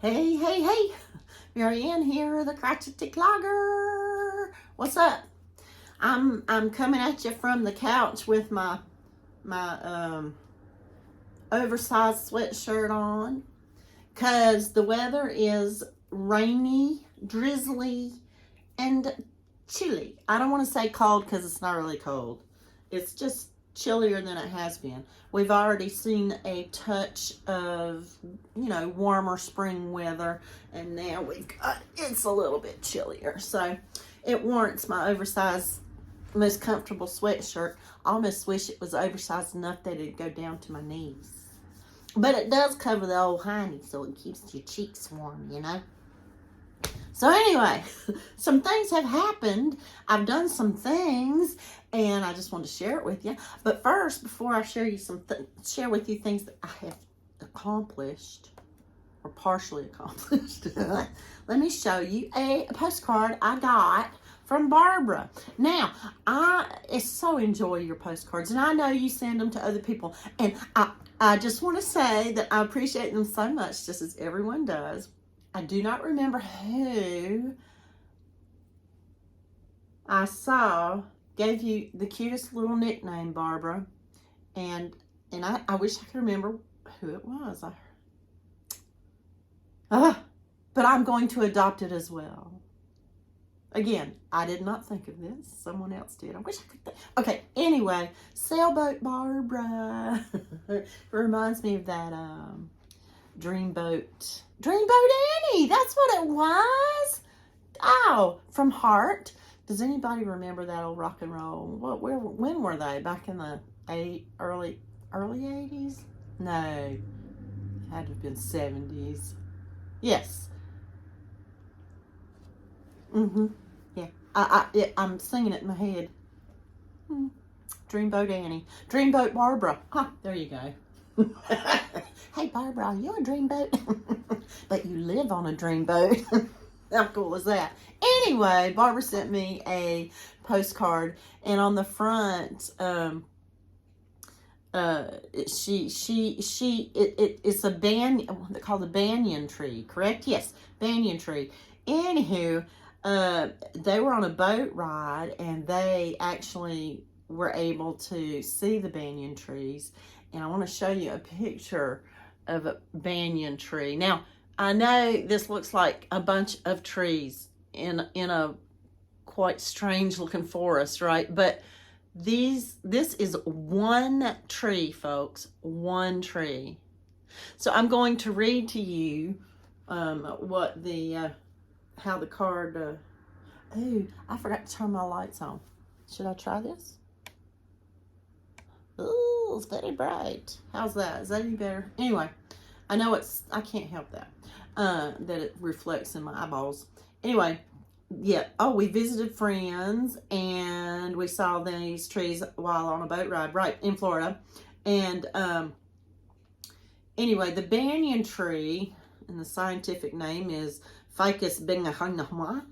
Hey, hey, hey, Marieanne here, the Crochety Clogger. What's up? I'm coming at you from the couch with my oversized sweatshirt on, cause the weather is rainy, drizzly, and chilly. I don't want to say cold because it's not really cold. It's just chillier than it has been. We've already seen a touch of, warmer spring weather, and now it's a little bit chillier. So it warrants my oversized, most comfortable sweatshirt. I almost wish it was oversized enough that it'd go down to my knees. But it does cover the old hiney, so it keeps your cheeks warm, So anyway, some things have happened. I've done some things, and I just wanted to share it with you. But first, before I share with you things that I have accomplished or partially accomplished, let me show you a postcard I got from Barbara. Now, I so enjoy your postcards, and I know you send them to other people, and I just want to say that I appreciate them so much, just as everyone does. I do not remember who I saw gave you the cutest little nickname, Barbara. And I wish I could remember who it was. But I'm going to adopt it as well. Again, I did not think of this. Someone else did. I wish I could Okay, anyway, Sailboat Barbara. Reminds me of that Dreamboat Annie, that's what it was. Oh, from Heart. Does anybody remember that old rock and roll? When were they? Back in the early 80s? No, it had to have been 70s. Yes. Yeah. I'm singing it in my head. Dreamboat Annie. Dreamboat Barbara. There you go. Hey Barbara, are you a dreamboat? But you live on a dreamboat. How cool is that? Anyway, Barbara sent me a postcard, and on the front, it's a they call the banyan tree, correct? Yes, banyan tree. Anywho, they were on a boat ride, and they actually were able to see the banyan trees. And I want to show you a picture of a banyan tree. Now, I know this looks like a bunch of trees in a quite strange looking forest, right? But this is one tree, folks, one tree. So I'm going to read to you what how the card. Oh, I forgot to turn my lights on. Should I try this? Ooh, it's very bright. How's that? Is that any better? Anyway, I know I can't help that. That it reflects in my eyeballs. Anyway, yeah. Oh, we visited friends, and we saw these trees while on a boat ride, right, in Florida. And anyway, the banyan tree, and the scientific name is Ficus bingahunahua,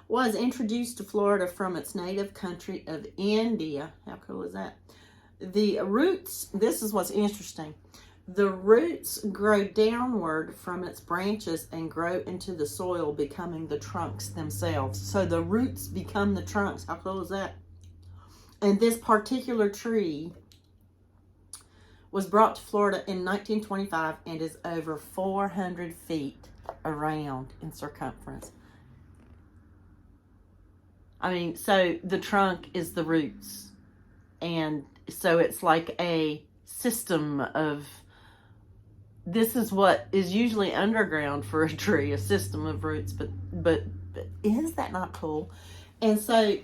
was introduced to Florida from its native country of India. How cool is that? The roots, this is what's interesting. The roots grow downward from its branches and grow into the soil, becoming the trunks themselves. So the roots become the trunks. How cool is that? And this particular tree was brought to Florida in 1925 and is over 400 feet around in circumference. I mean, so the trunk is the roots. And so it's like a system of, this is what is usually underground for a tree, a system of roots, but is that not cool? And so,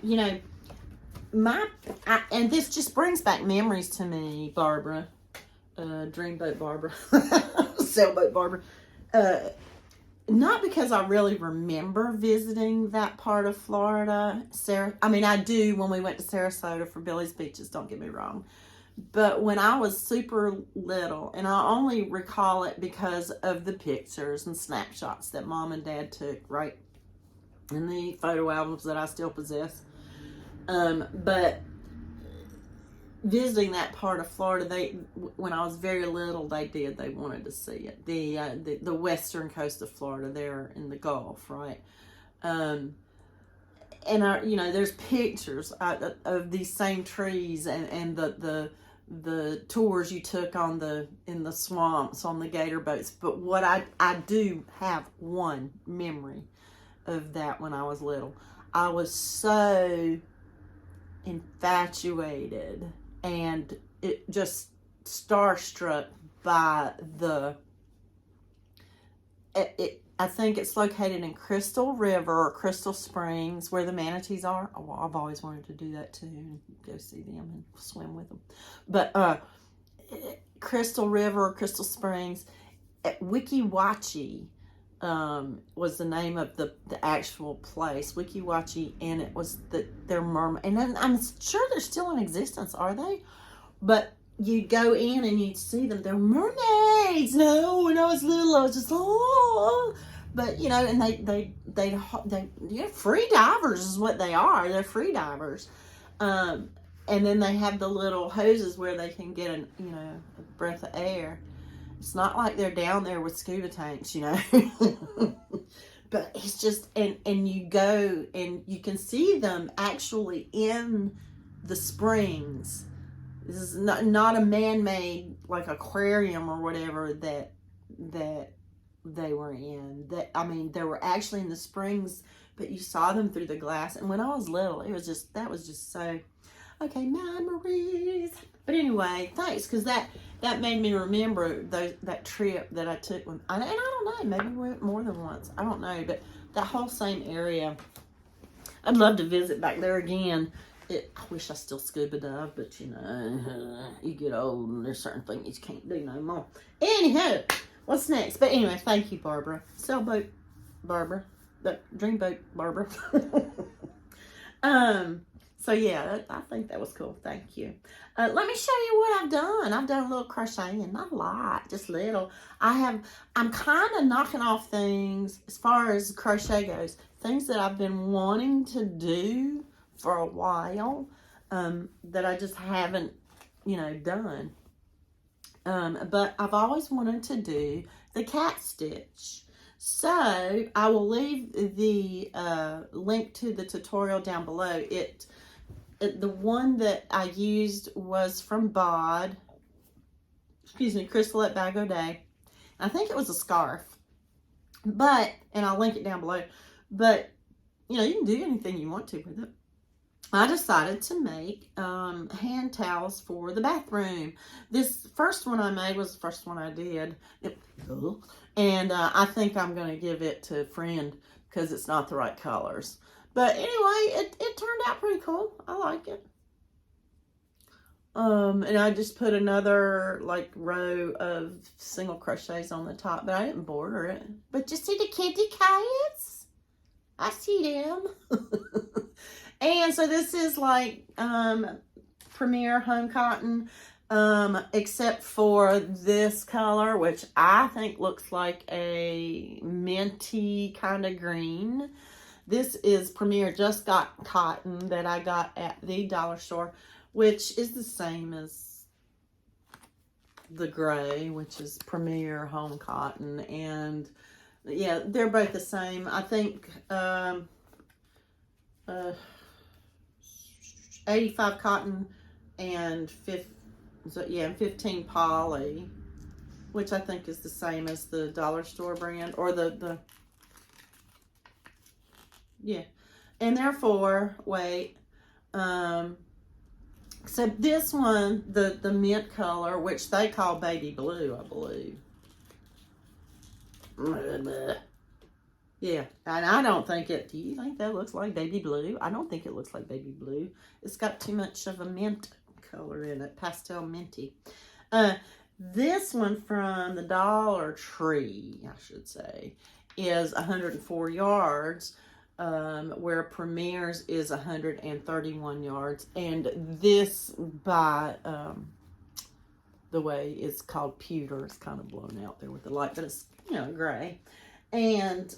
and this just brings back memories to me, Barbara, Dreamboat Barbara, Sailboat Barbara, not because I really remember visiting that part of Florida. I do when we went to Sarasota for Billy's Beaches, don't get me wrong. But when I was super little, and I only recall it because of the pictures and snapshots that Mom and Dad took, right, in the photo albums that I still possess. But visiting that part of Florida, when I was very little, they wanted to see it. The western coast of Florida, there in the Gulf, right? And there's pictures of these same trees and the tours you took in the swamps on the gator boats. But what I do have one memory of that when I was little. I was so infatuated and it just starstruck by I think it's located in Crystal River or Crystal Springs, where the manatees are. Oh, I've always wanted to do that too, go see them and swim with them. But Crystal River or Crystal Springs, at Weeki Wachee was the name of the actual place, Weeki Wachee, and it was their mermaid. And I'm sure they're still in existence, are they? But you'd go in and you'd see them. They're mermaids. No, when I was little, I was just but and they free divers is what they are. They're free divers. And then they have the little hoses where they can get a breath of air. It's not like they're down there with scuba tanks, But it's just, and you go and you can see them actually in the springs. This is not a man-made like aquarium or whatever that they were in. They were actually in the springs, but you saw them through the glass. And when I was little, that was just so, okay, memories. But anyway, thanks, because that made me remember that trip that I took and I don't know, maybe we went more than once. I don't know, but that whole same area, I'd love to visit back there again. I wish I still scuba dive, but you get old and there's certain things you can't do no more. Anyhow, what's next? But anyway, thank you, Barbara. Sailboat Barbara. Dreamboat Barbara. So yeah, I think that was cool. Thank you. Let me show you what I've done. I've done a little crocheting, not a lot, just little. I'm kind of knocking off things as far as crochet goes. Things that I've been wanting to do for a while, that I just haven't, done. But I've always wanted to do the cat stitch. So I will leave the link to the tutorial down below. The one that I used was from Crystal at Bag O'Day. I think it was a scarf, and I'll link it down below. But you can do anything you want to with it. I decided to make hand towels for the bathroom. This first one I made was the first one I did. And I think I'm going to give it to a friend because it's not the right colors. But anyway, it turned out pretty cool. I like it. And I just put another row of single crochets on the top, but I didn't border it. But you see the kitty cats? I see them. And so this is Premier Home Cotton, except for this color, which I think looks like a minty kind of green. This is Premier Just Got Cotton that I got at the dollar store, which is the same as the gray, which is Premier Home Cotton. And yeah, they're both the same. I think 85 cotton and 15 poly, which I think is the same as the dollar store brand, or yeah. And therefore, except this one, the mint color, which they call baby blue, I believe. Yeah, and I don't think it, do you think that looks like baby blue? I don't think it looks like baby blue. It's got too much of a mint color in it, pastel minty. This one from the Dollar Tree, I should say, is 104 yards, where Premier's is 131 yards. And this, by the way, it's called pewter. It's kind of blown out there with the light, but it's, gray. And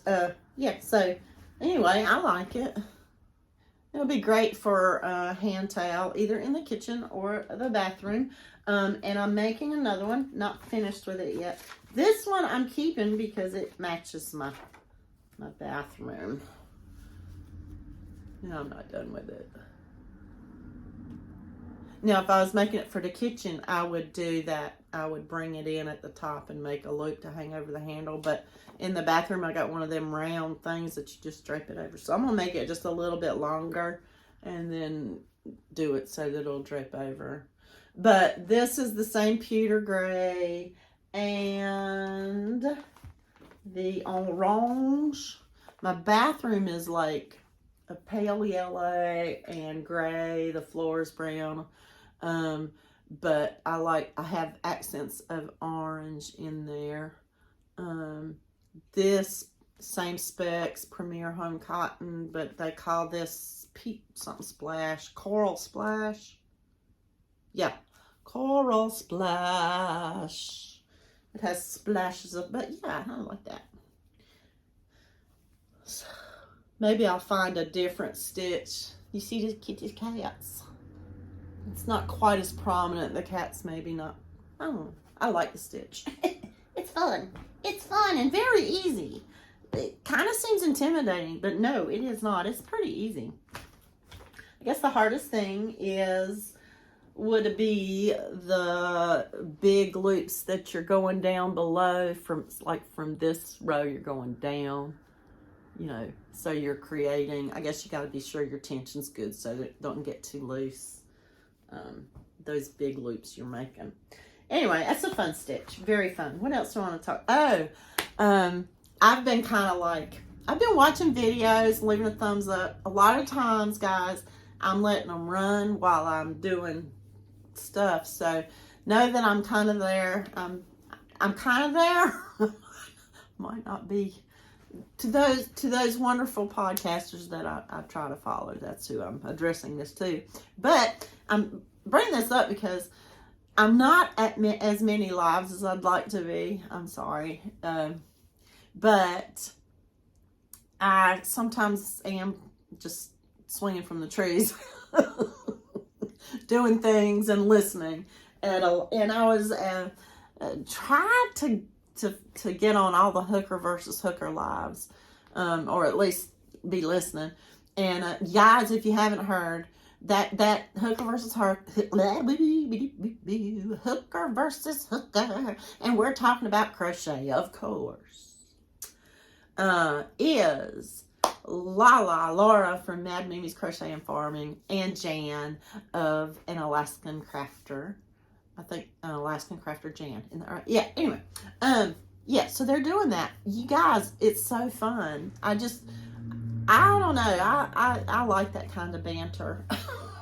yeah, so anyway, I like it. It'll be great for hand towel, either in the kitchen or the bathroom. And I'm making another one, not finished with it yet. This one I'm keeping because it matches my bathroom. No, I'm not done with it. Now, if I was making it for the kitchen, I would do that. I would bring it in at the top and make a loop to hang over the handle. But in the bathroom, I got one of them round things that you just drape it over. So I'm going to make it just a little bit longer and then do it so that it'll drape over. But this is the same pewter gray and the orange. My bathroom is like a pale yellow and gray. The floor is brown. But I have accents of orange in there. This same specs, Premier Home Cotton, but they call this something splash, coral splash. Yeah, coral splash. It has splashes of, but yeah, I like that. So maybe I'll find a different stitch. You see the kitty's cats? It's not quite as prominent. The cat's maybe not. I don't know. I like the stitch. It's fun. It's fun and very easy. It kind of seems intimidating, but no, it is not. It's pretty easy. I guess the hardest thing would be the big loops that you're going down below from this row, you're going down, you know, so you're creating, I guess you got to be sure your tension's good so that it don't get too loose. Those big loops you're making. Anyway, that's a fun stitch. Very fun. What else do I want to talk? I've been I've been watching videos, leaving a thumbs up. A lot of times, guys, I'm letting them run while I'm doing stuff. So know that I'm kind of there. I'm kind of there. Might not be to those wonderful podcasters that I try to follow. That's who I'm addressing this to. But I'm bringing this up because I'm not at as many lives as I'd like to be. I'm sorry. But I sometimes am just swinging from the trees, doing things and listening. And I was trying to get on all the hooker versus hooker lives, or at least be listening. And guys, if you haven't heard, that hooker versus hooker versus hooker, and we're talking about crochet, of course, is Laura from Mad Mimi's Crochet and Farming, and Jan of An Alaskan Crafter. I think an Alaskan Crafter Jan. Yeah, anyway. Yeah, so they're doing that. You guys, it's so fun. I don't know. I like that kind of banter.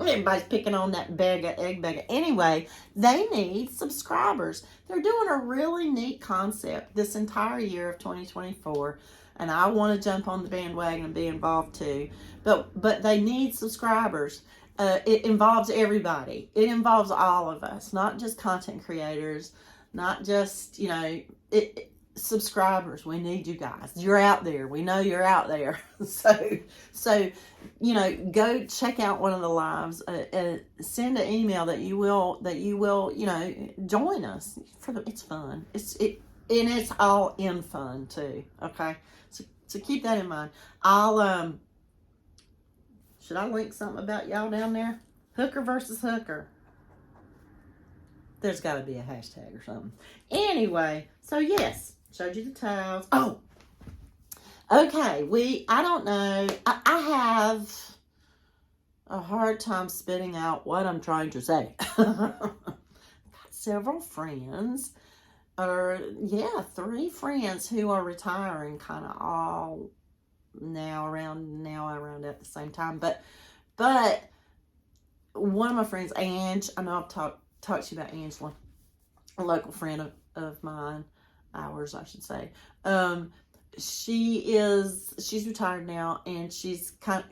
Everybody's picking on that egg beggar. Anyway, they need subscribers. They're doing a really neat concept this entire year of 2024. And I want to jump on the bandwagon and be involved too. But they need subscribers. It involves everybody. It involves all of us, not just content creators, not just, subscribers. We need you guys. You're out there. We know you're out there. So, go check out one of the lives. Send an email that you will, join us. It's fun. And it's all in fun too. Okay. So keep that in mind. Should I link something about y'all down there? Hooker versus hooker. There's got to be a hashtag or something. Anyway, so yes, showed you the towels. Oh, okay. I don't know. I have a hard time spitting out what I'm trying to say. Got several friends, 3 friends who are retiring kind of all around at the same time. But one of my friends, Ange, I know I've talked to you about Angela, a local friend of mine, ours, I should say. She's retired now, and she's kind of,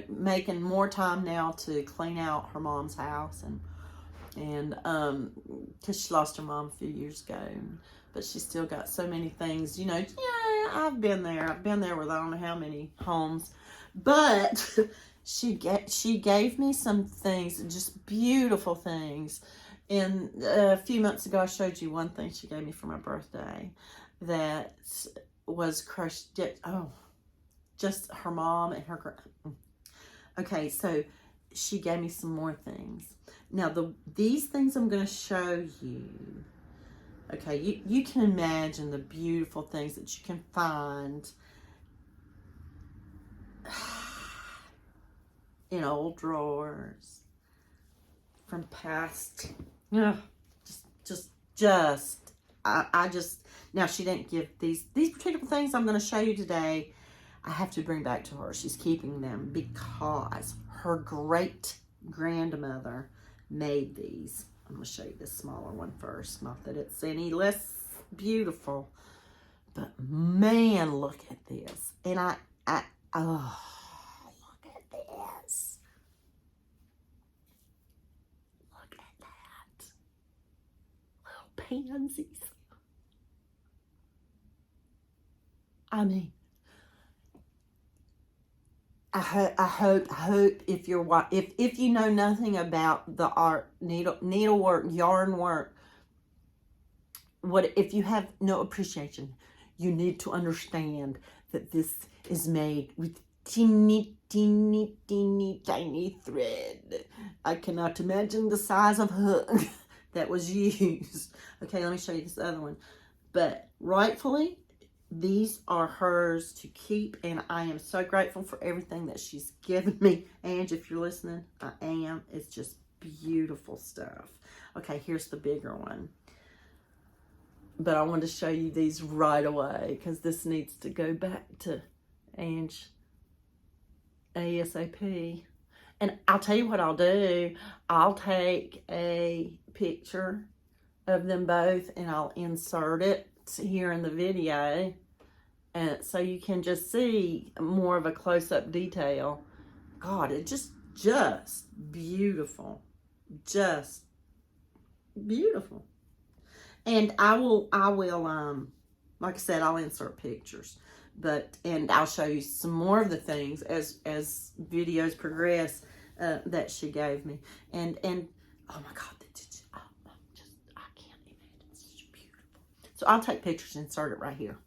making more time now to clean out her mom's house, and because she lost her mom a few years ago, but she's still got so many things, I've been there with I don't know how many homes, but she gave me some things, just beautiful things. And a few months ago, I showed you one thing she gave me for my birthday that was crushed. Oh, just her mom and her. Okay, so she gave me some more things. Now, these things I'm going to show you. Okay, you can imagine the beautiful things that you can find in old drawers from past. Yeah, I just, now she didn't give these particular things I'm going to show you today. I have to bring back to her. She's keeping them because her great grandmother made these. I'm going to show you this smaller one first. Not that it's any less beautiful, but man, look at this. And oh, look at this. Look at that. Little pansies. I mean, I hope if you know nothing about the art, needlework, yarn work, if you have no appreciation, you need to understand that this is made with teeny tiny thread. I cannot imagine the size of hook that was used. Okay, let me show you this other one. But rightfully, these are hers to keep, and I am so grateful for everything that she's given me. Ange, if you're listening, I am. It's just beautiful stuff. Okay, here's the bigger one. But I wanted to show you these right away because this needs to go back to Ange ASAP. And I'll tell you what I'll do. I'll take a picture of them both and I'll insert it here in the video, and so you can just see more of a close-up detail. God, it just beautiful, just beautiful. And I will like I said, I'll insert pictures, and I'll show you some more of the things as videos progress that she gave me. And oh my God, I can't imagine. It's just beautiful. So I'll take pictures and insert it right here.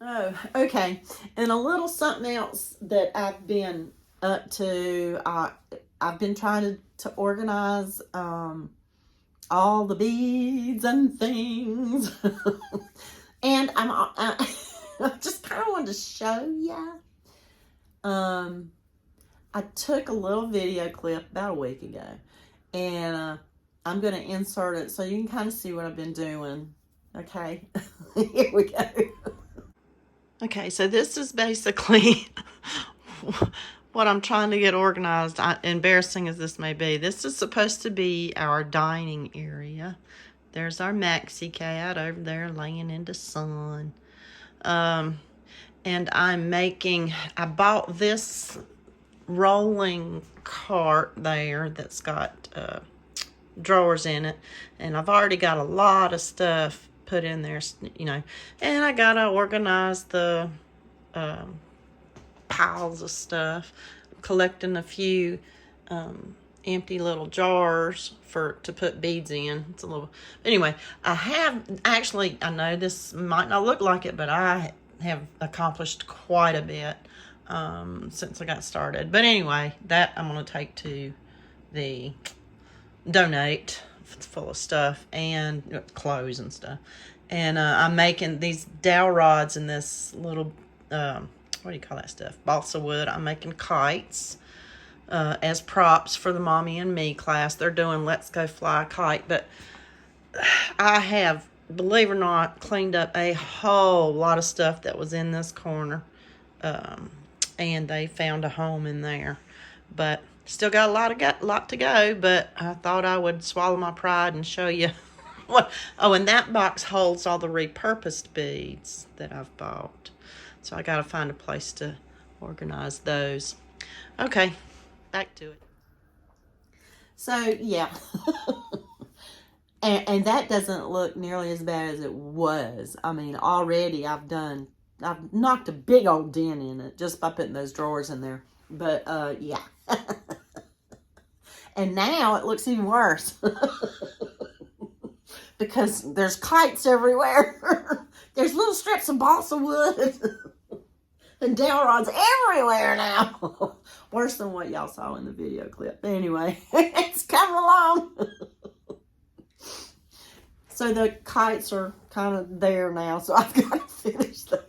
Oh, okay. And a little something else that I've been up to. I've been trying to organize all the beads and things, and I just kind of wanted to show you. I took a little video clip about a week ago, and I'm going to insert it so you can kind of see what I've been doing. Okay, here we go. Okay, so this is basically what I'm trying to get organized. Embarrassing as this may be, this is supposed to be our dining area. There's our maxi cat over there laying in the sun. And I bought this rolling cart there that's got drawers in it, and I've already got a lot of stuff put in there, you know, and I gotta organize the piles of stuff. I'm collecting a few empty little jars to put beads in. It's a little, anyway, I know this might not look like it, but I have accomplished quite a bit since I got started. But anyway, that I'm going to take to the donate. It's full of stuff and clothes and stuff. And I'm making these dowel rods in this little, what do you call that stuff? Balsa wood. I'm making kites as props for the Mommy and Me class. They're doing Let's Go Fly a Kite. But I have, believe it or not, cleaned up a whole lot of stuff that was in this corner. And they found a home in there. But still got a lot to go, but I thought I would swallow my pride and show you what. Oh, and that box holds all the repurposed beads that I've bought. So I got to find a place to organize those. Okay, back to it. So, yeah. And that doesn't look nearly as bad as it was. I mean, already I've knocked a big old dent in it just by putting those drawers in there. But, yeah. And now it looks even worse. Because there's kites everywhere. There's little strips of balsa wood. And dowel rods everywhere now. Worse than what y'all saw in the video clip. Anyway, it's coming along. So the kites are kind of there now, so I've got to finish them.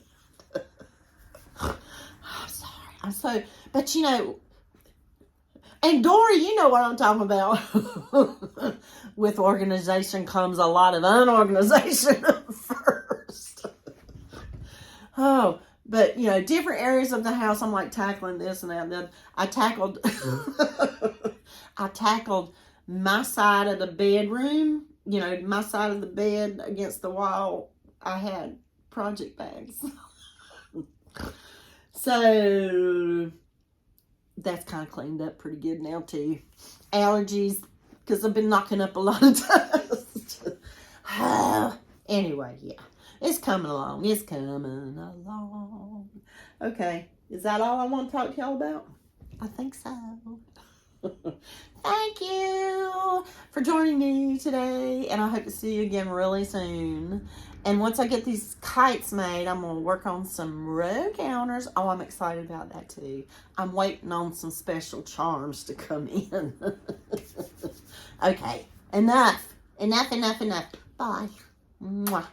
I'm sorry. But you know, and Dory, you know what I'm talking about. With organization comes a lot of unorganization first. Oh, but you know, different areas of the house, I'm like tackling this and that. And then I tackled my side of the bedroom. You know, my side of the bed against the wall, I had project bags. So that's kind of cleaned up pretty good now too. Allergies, because I've been knocking up a lot of dust. Anyway, yeah. It's coming along. It's coming along. Okay. Is that all I want to talk to y'all about? I think so. Thank you for joining me today, and I hope to see you again really soon. And once I get these kites made, I'm going to work on some row counters. Oh, I'm excited about that too. I'm waiting on some special charms to come in. Okay, enough. Bye. Mwah.